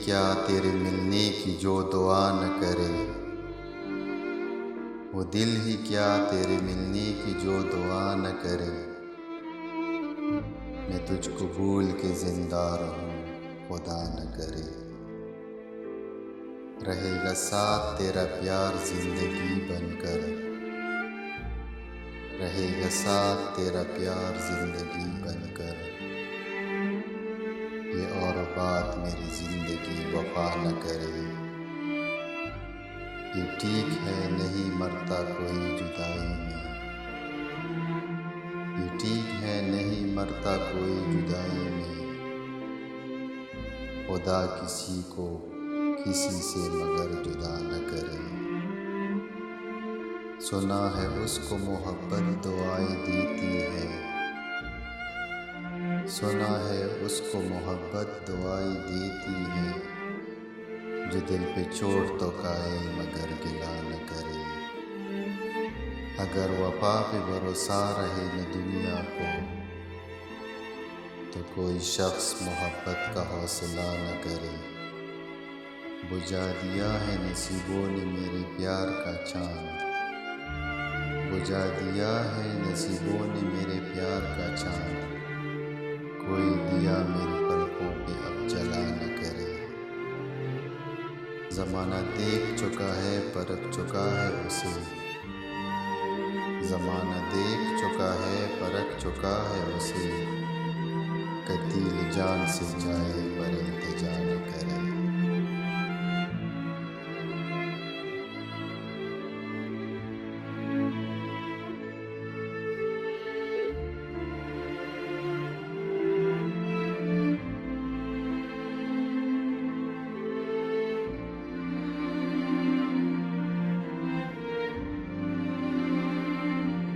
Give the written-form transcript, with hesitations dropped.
क्या तेरे मिलने की जो दुआ न करे, वो दिल ही क्या तेरे मिलने की जो दुआ न करे। मैं तुझको भूल के जिंदा रहूं, खुदा न करे। रहेगा साथ तेरा प्यार जिंदगी बनकर, रहेगा साथ तेरा प्यार जिंदगी बनकर। ये और बात मेरी जिंदगी वफा न करे। ये ठीक है नहीं मरता कोई जुदाई में, ये ठीक है नहीं मरता कोई जुदाई में। खुदा किसी को किसी से मगर जुदा न करे। सुना है उसको मोहब्बत दुआएं देती है, सुना है उसको मोहब्बत दुआएं देती है। जो दिल पे चोट तो खाए मगर गिला न करे। अगर वफा पे भरोसा रहे न दुनिया को, तो कोई शख्स मोहब्बत का हौसला न करे। बुझा दिया है नसीबों ने मेरे प्यार का चांद, बुझा दिया है नसीबों ने मेरे प्यार का चांद। कोई दिया मेरे पलकों पे अब जला न करे। ज़माना देख चुका है परख चुका है उसे, ज़माना देख चुका है परख चुका है उसे। कतील जान से जाए पर इल्तिजा न